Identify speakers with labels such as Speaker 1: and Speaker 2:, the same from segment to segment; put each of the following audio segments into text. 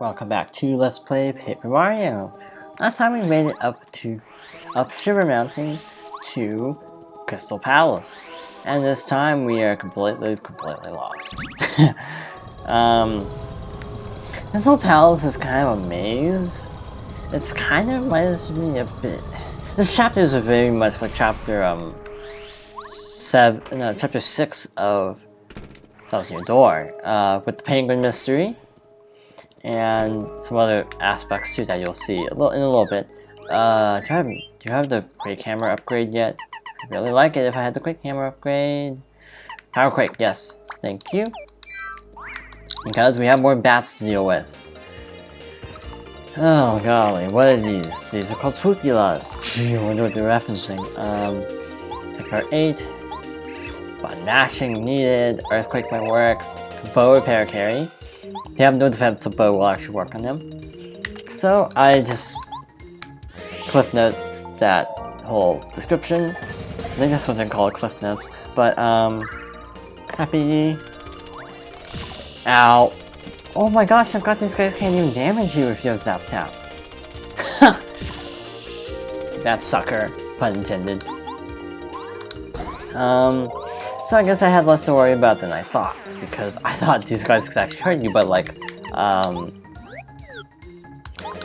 Speaker 1: Welcome back to Let's Play Paper Mario. Last time we made it up Shiver Mountain to Crystal Palace, and this time we are completely lost. Crystal Palace is kind of a maze. It's kind of reminds me a bit. This chapter is very much like chapter chapter 6 of Thousand Year Door, with the Penguin Mystery. And some other aspects too that you'll see in a little bit. Do you have the quick camera upgrade yet? I'd really like it if I had the quick camera upgrade. Power Quake, yes. Thank you. Because we have more bats to deal with. Oh golly, what are these? These are called Spookulas. I wonder what they're referencing. Technical 8. Button mashing needed. Earthquake might work. Bow repair carry. They have no defense, so bow will actually work on them. So I just cliff notes that whole description. I think that's what they call it, cliff notes. But happy. Ow! Oh my gosh! I've got these guys can't even damage you if you have Zap Tap. That sucker, pun intended. So I guess I had less to worry about than I thought, because I thought these guys could actually hurt you, but like,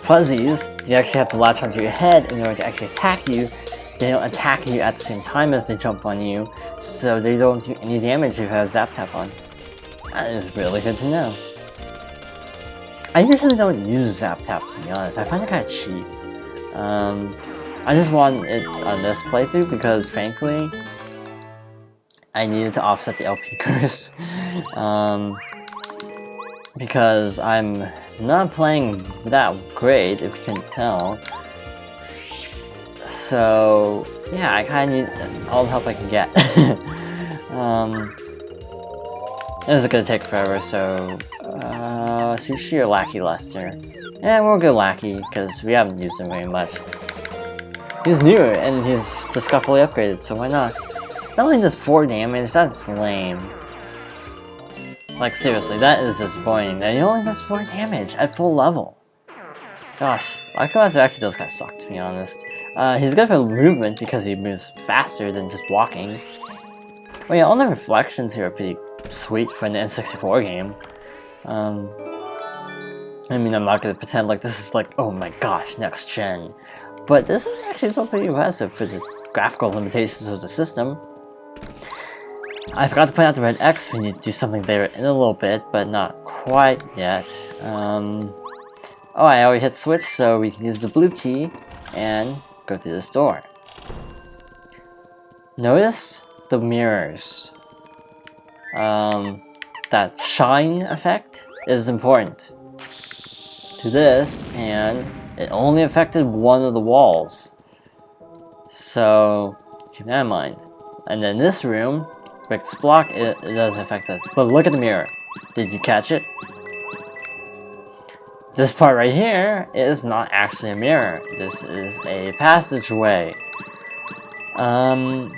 Speaker 1: fuzzies, you actually have to latch onto your head in order to actually attack you. They don't attack you at the same time as they jump on you, so they don't do any damage if you have Zap Tap on. That is really good to know. I usually don't use Zap Tap, to be honest. I find it kind of cheap. I just want it on this playthrough because, frankly, I needed to offset the LP curse, because I'm not playing that great, if you can tell. So yeah, I kind of need all the help I can get. This is gonna take forever, so Sushi or Lackey Lester? Yeah, we'll go Lackey because we haven't used him very much. He's newer and he's just got fully upgraded, so why not? That only does 4 damage, that's lame. Like seriously, that is disappointing that he only does 4 damage at full level. Gosh, Archelaster actually does kind of suck, to be honest. He's good for movement because he moves faster than just walking. Oh yeah, all the reflections here are pretty sweet for an N64 game. I mean, I'm not gonna pretend like this is like, oh my gosh, next gen. But this is actually still pretty impressive for the graphical limitations of the system. I forgot to point out the red X. We need to do something there in a little bit, but not quite yet. Oh, I already hit switch, so we can use the blue key and go through this door. Notice the mirrors. That shine effect is important to this, and it only affected one of the walls. So keep that in mind. And then this room, break this block, it doesn't affect us. But look at the mirror. Did you catch it? This part right here is not actually a mirror. This is a passageway. I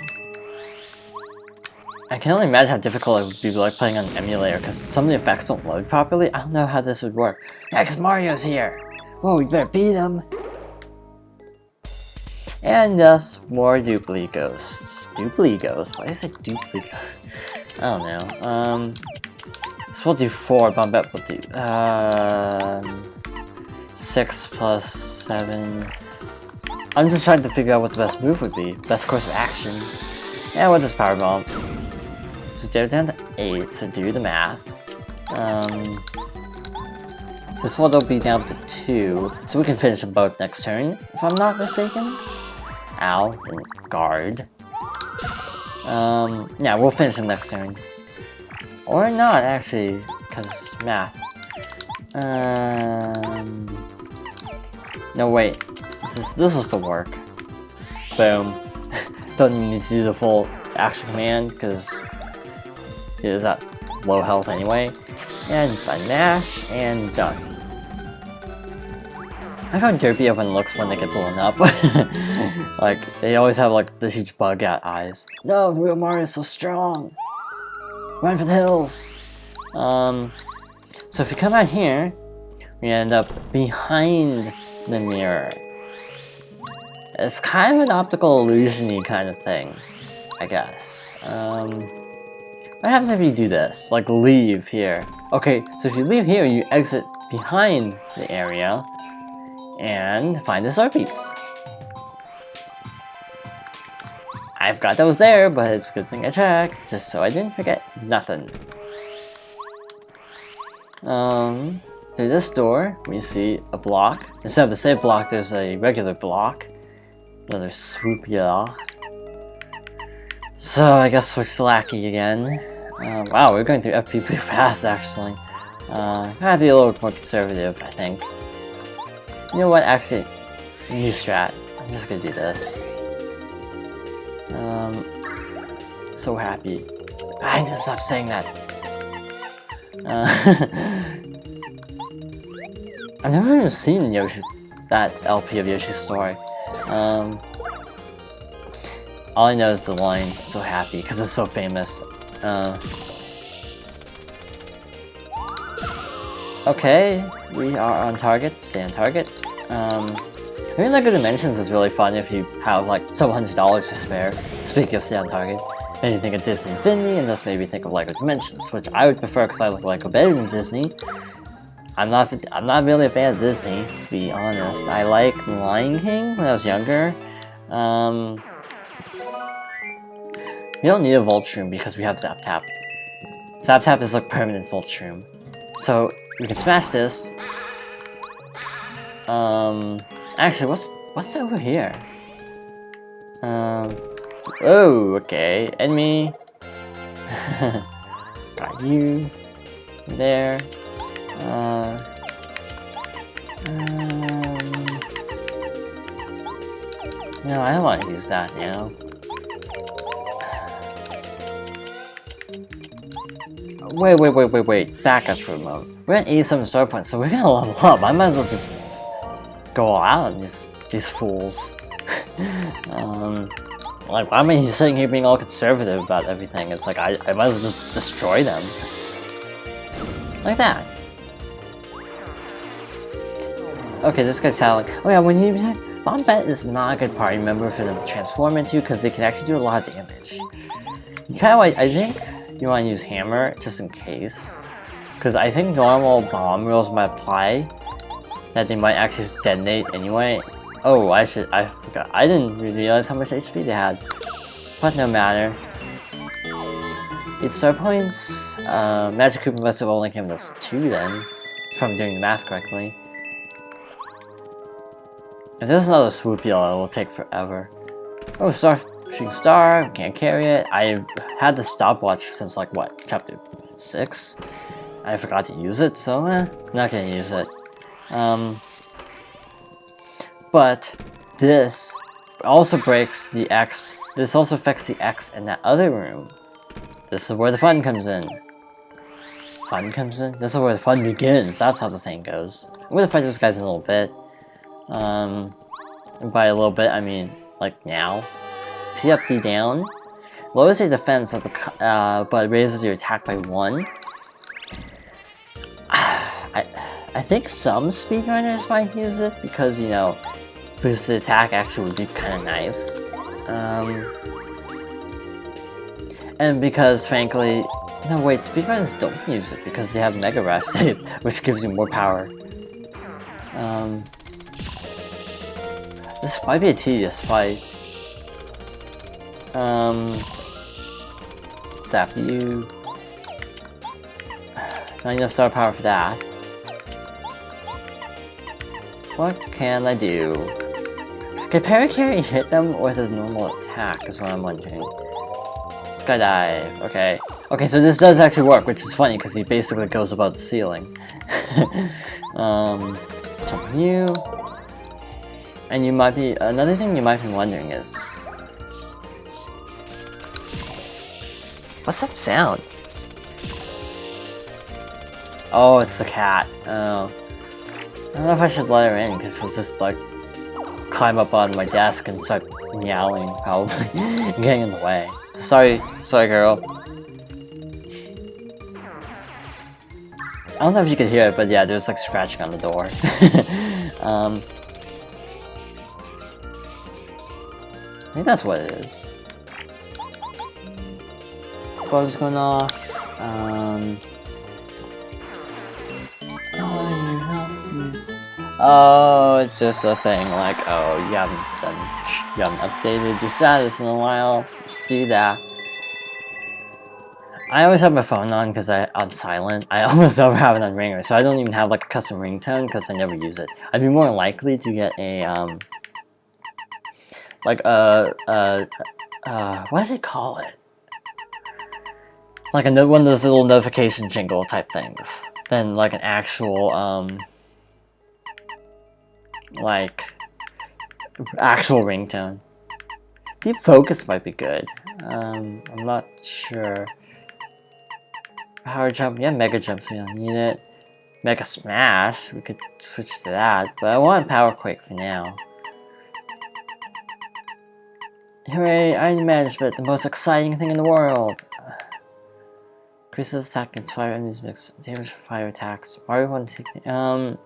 Speaker 1: can only imagine how difficult it would be like playing on an emulator, because some of the effects don't load properly. I don't know how this would work. Yeah, because Mario's here! Whoa, we better beat him! And thus, more Duplighosts. Duplighosts? Why is it Duplighost? I don't know. So we'll do 4, but I bet we'll do 6 plus 7. I'm just trying to figure out what the best move would be. Best course of action. Yeah, we'll just power bomb. So they're down to 8, so do the math. This one will be down to 2, so we can finish them both next turn, if I'm not mistaken. Ow, didn't guard. Yeah, we'll finish them next turn. Or not, actually, because math. No, wait. This will still work. Boom. Don't even need to do the full action command, because it is at low health anyway. And button mash, and done. I like how derpy everyone looks when they get blown up. Like, they always have like this huge bug out eyes. No, the real Mario is so strong! Run for the hills! So if you come out here, we end up behind the mirror. It's kind of an optical illusion-y kind of thing, I guess. What happens if you do this? Like, leave here. Okay, so if you leave here, you exit behind the area and find the star piece. I forgot that was there, but it's a good thing I checked, just so I didn't forget nothing. Through this door, we see a block. Instead of the save block, there's a regular block. Another swoop, yeah. So I guess we're slacky again. Wow, we're going through FP pretty fast, actually. Gotta be a little more conservative, I think. You know what? Actually, new strat. I'm just gonna do this. So happy. I need to stop saying that. I've never even seen that LP of Yoshi's story. All I know is the line, so happy, because it's so famous. Okay, we are on target, stay on target. Maybe Lego Dimensions is really fun if you have like several $100 to spare. Speaking of stay on target, made me think of Disney Infinity, and this made me think of Lego Dimensions, which I would prefer because I like Lego better than Disney. I'm not really a fan of Disney, to be honest. I like The Lion King when I was younger. We don't need a Vulture Room because we have Zap Tap. Zap Tap is like permanent Vulture Room. So we can smash this. Actually, what's over here? Oh, okay. Enemy. Got you. There. No, I don't want to use that now. Wait. Back up for a moment. We're at 87 star points, so we're gonna level up. I might as well just go all out on these fools. Like, why am I sitting here being all conservative about everything? It's like, I might as well just destroy them. Like that. Okay, this guy's like, oh yeah, when you Bombette is not a good party member for them to transform into because they can actually do a lot of damage. You kind of like, I think you want to use Hammer just in case, because I think normal bomb rules might apply that they might actually detonate anyway. Oh, I forgot. I didn't realize how much HP they had, but no matter. 8 star points. Magic Koopa must have only given us 2 then, if I'm doing the math correctly. If there's another swoop yellow, it will take forever. Oh, shooting star, can't carry it. I had the stopwatch since like what, chapter 6? I forgot to use it, so not gonna use it. But this also breaks the X. This also affects the X in that other room. This is where the fun comes in. Fun comes in? This is where the fun begins. That's how the saying goes. I'm gonna fight those guys in a little bit. And by a little bit, I mean, like, now. P up, D down. Lowers your defense, but raises your attack by 1. I think some speedrunners might use it, because, you know, boosted attack actually would be kind of nice. And because, frankly, no wait, speedrunners don't use it, because they have Mega Rest, which gives you more power. This might be a tedious fight. Zap you. Not enough star power for that. What can I do? Can Paracarry hit them with his normal attack is what I'm wondering. Skydive, okay. Okay, so this does actually work, which is funny because he basically goes above the ceiling. Jump you. And you might be, another thing you might be wondering is, what's that sound? Oh, it's the cat. Oh. I don't know if I should let her in, because she'll just, like, climb up on my desk and start meowing, probably, and getting in the way. Sorry girl. I don't know if you could hear it, but yeah, there's like scratching on the door. I think that's what it is. Phone's going off. Oh, it's just a thing like, oh, you haven't updated your status in a while. Just do that. I always have my phone on because on silent. I almost never have it on ringer, so I don't even have like a custom ringtone because I never use it. I'd be more likely to get a like what do they call it? Like one of those little notification jingle type things than like an actual like actual ringtone. Deep focus might be good. I'm not sure. Power jump, yeah, mega jump, so we don't need it. Mega smash, we could switch to that, but I want power quake for now. Hooray, item management, the most exciting thing in the world. Increases attack against fire enemies, makes damage for fire attacks. Mario 1 taking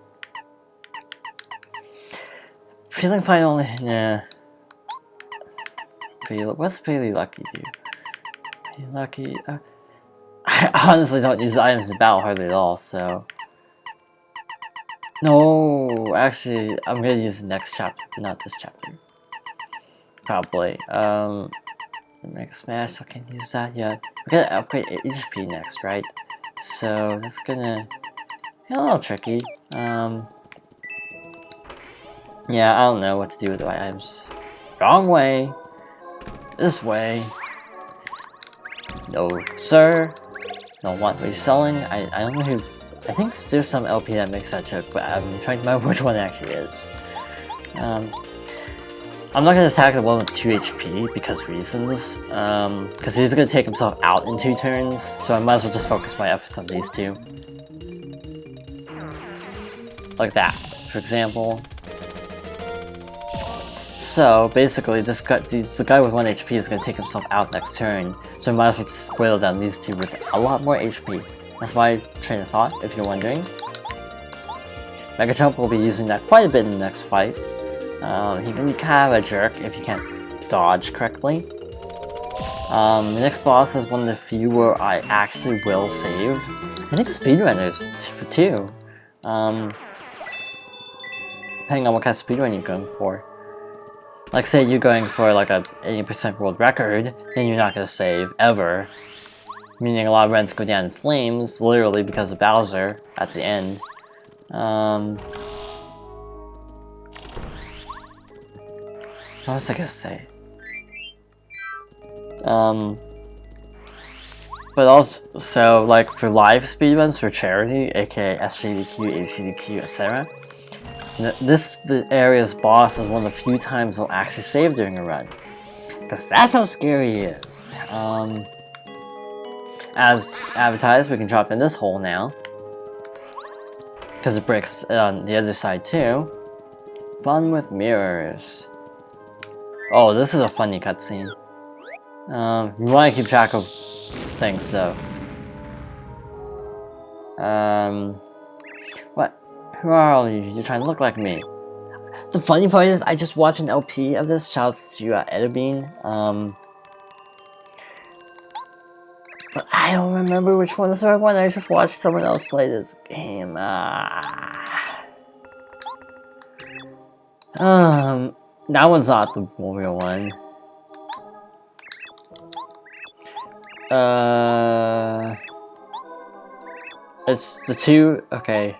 Speaker 1: feeling fine only, nah. What's Pretty Lucky do? Pretty Lucky, I honestly don't use items in battle hardly at all, so... No, actually, I'm gonna use the next chapter, not this chapter. Probably. Mega Smash, I can't use that yet. We're gonna upgrade HP next, right? So, that's gonna be a little tricky. Yeah, I don't know what to do with the items. Wrong way! This way! No, sir! Don't want what you're selling. I don't know who. I think there's some LP that makes that joke, but I'm trying to remember which one it actually is. I'm not gonna attack the one with 2 HP because reasons. Because he's gonna take himself out in 2 turns, so I might as well just focus my efforts on these 2. Like that, for example. So basically, this guy, the guy with 1 HP is gonna take himself out next turn, so I might as well just whittle down these 2 with a lot more HP. That's my train of thought, if you're wondering. Mega Jump will be using that quite a bit in the next fight. He can be kind of a jerk if you can't dodge correctly. The next boss is one of the few where I actually will save. I think the speedrunners for 2. Depending on what kind of speedrun you're going for. Like say you're going for like a 80% world record, then you're not going to save ever. Meaning a lot of runs go down in flames, literally because of Bowser at the end. What was I gonna say? But also, so like for live speedruns for charity, aka SGDQ, HGDQ, etc. The area's boss is one of the few times they'll actually save during a run. Because that's how scary he is. As advertised, we can drop in this hole now. Because it breaks on the other side too. Fun with mirrors. Oh, this is a funny cutscene. You want to keep track of things though. What? Who are all you? You're trying to look like me. The funny part is, I just watched an LP of this. Shouts to Edabean. But I don't remember which one is the right one. I just watched someone else play this game. That one's not the real one. It's the 2. Okay.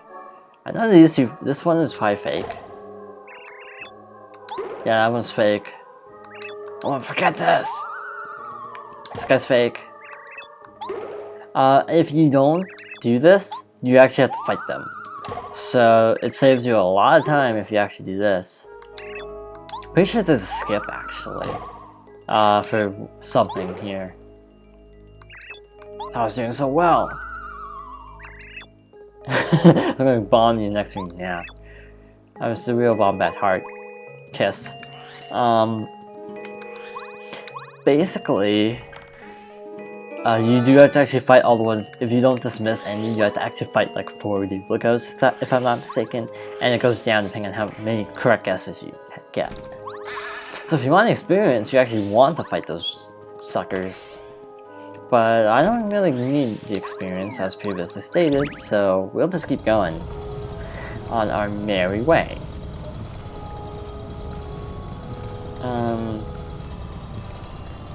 Speaker 1: I know these 2. This one is probably fake. Yeah, that one's fake. I won't forget this. This guy's fake. If you don't do this, you actually have to fight them. So it saves you a lot of time if you actually do this. Pretty sure there's a skip actually. For something here. I was doing so well. I'm gonna bomb you next week now. I was the real Bombat Heart. Kiss. Basically, You do have to actually fight all the ones. If you don't dismiss any, you have to actually fight like 4 Duplighosts, if I'm not mistaken, and it goes down depending on how many correct guesses you get. So if you want experience, you actually want to fight those suckers. But I don't really need the experience as previously stated, so we'll just keep going on our merry way.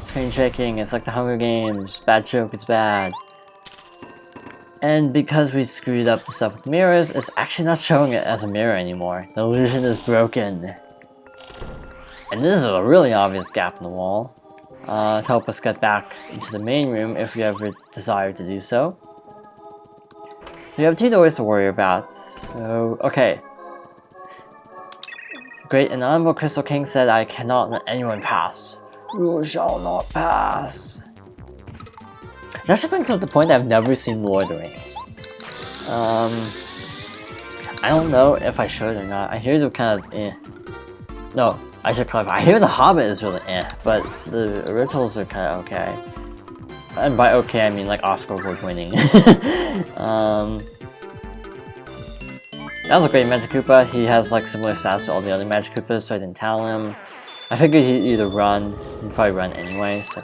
Speaker 1: Screen shaking, it's like the Hunger Games, bad joke is bad. And because we screwed up the stuff with mirrors, it's actually not showing it as a mirror anymore. The illusion is broken. And this is a really obvious gap in the wall. To help us get back into the main room if we ever desire to do so. So we have 2 doors to worry about. So, okay. Great, an Honorable Crystal King said I cannot let anyone pass. You shall not pass. It actually brings up the point that I've never seen Lord of the Rings. I don't know if I should or not. I hear they're kind of eh. No, I should clarify. I hear The Hobbit is really eh, but the originals are kind of okay. And by okay, I mean like Oscar award winning. That was a great Magic Koopa. He has like similar stats to all the other Magic Koopas, so I didn't tell him. I figured he'd either run, he'd probably run anyway, so...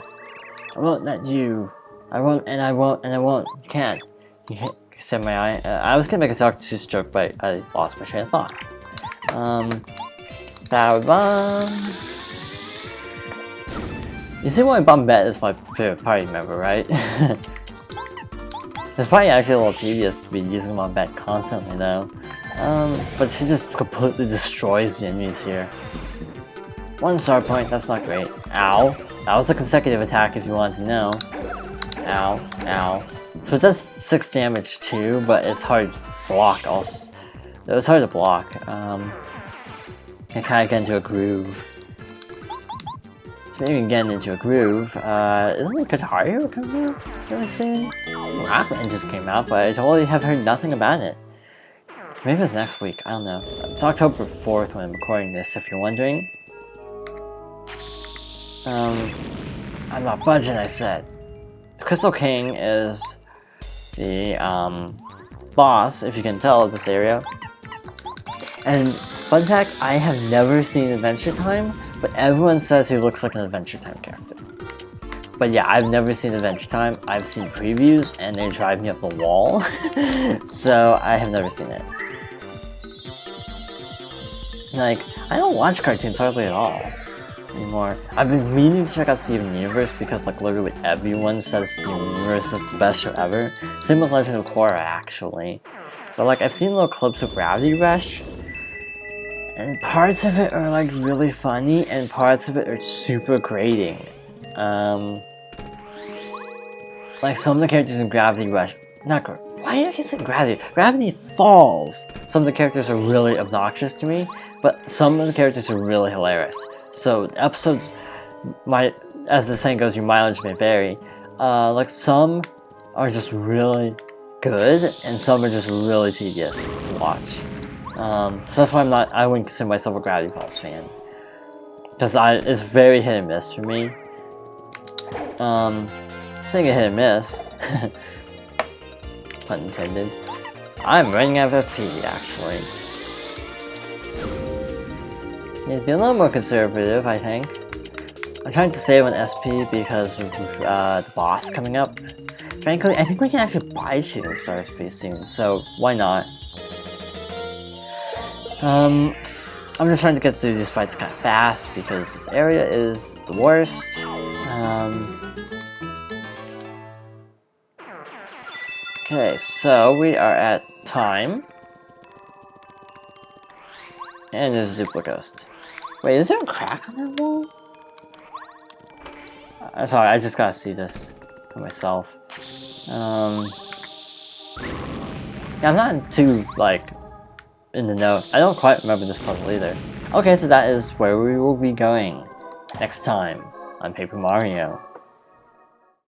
Speaker 1: I won't let you... I won't, and I won't, and I won't. You can't. You said my eye. I was gonna make a Dr. Seuss joke, but I lost my train of thought. Power Bomb... You see why Bombette is my favorite party member, right? It's probably actually a little tedious to be using Bombette constantly, though. But she just completely destroys the enemies here. 1 star point, that's not great. Ow. That was a consecutive attack if you wanted to know. Ow. Ow. So it does 6 damage too, but it's hard to block also. It was hard to block. I kinda get into a groove. Speaking of getting into a groove, isn't Guitar Hero coming out really soon? Rockman just came out, but I totally have heard nothing about it. Maybe it's next week, I don't know. It's October 4th when I'm recording this, if you're wondering. I'm not budging, I said. The Crystal King is the, boss, if you can tell, of this area. And, fun fact, I have never seen Adventure Time, but everyone says he looks like an Adventure Time character. But yeah, I've never seen Adventure Time. I've seen previews, and they drive me up the wall. So, I have never seen it. Like, I don't watch cartoons hardly at all anymore. I've been meaning to check out Steven Universe because like literally everyone says Steven Universe is the best show ever. Same with Legend of Korra actually. But like I've seen little clips of Gravity Rush, and parts of it are like really funny and parts of it are super grating. Like some of the characters in Gravity Rush, why do I keep saying Gravity? Gravity Falls! Some of the characters are really obnoxious to me, but some of the characters are really hilarious. So episodes might, as the saying goes, your mileage may vary. Like some are just really good, and some are just really tedious to watch. So that's why I wouldn't consider myself a Gravity Falls fan. Because it's very hit and miss for me. Speaking of hit and miss, pun intended, I'm running out of FP actually. Need to be a little more conservative, I think. I'm trying to save on SP because of the boss coming up. Frankly, I think we can actually buy Shooting Stars pretty soon, so why not? I'm just trying to get through these fights kind of fast because this area is the worst. Okay, so we are at time. And there's a Duplighost. Wait, is there a crack on that wall? Sorry, I just gotta see this for myself. Yeah, I'm not too, like, in the know. I don't quite remember this puzzle either. Okay, so that is where we will be going next time on Paper Mario.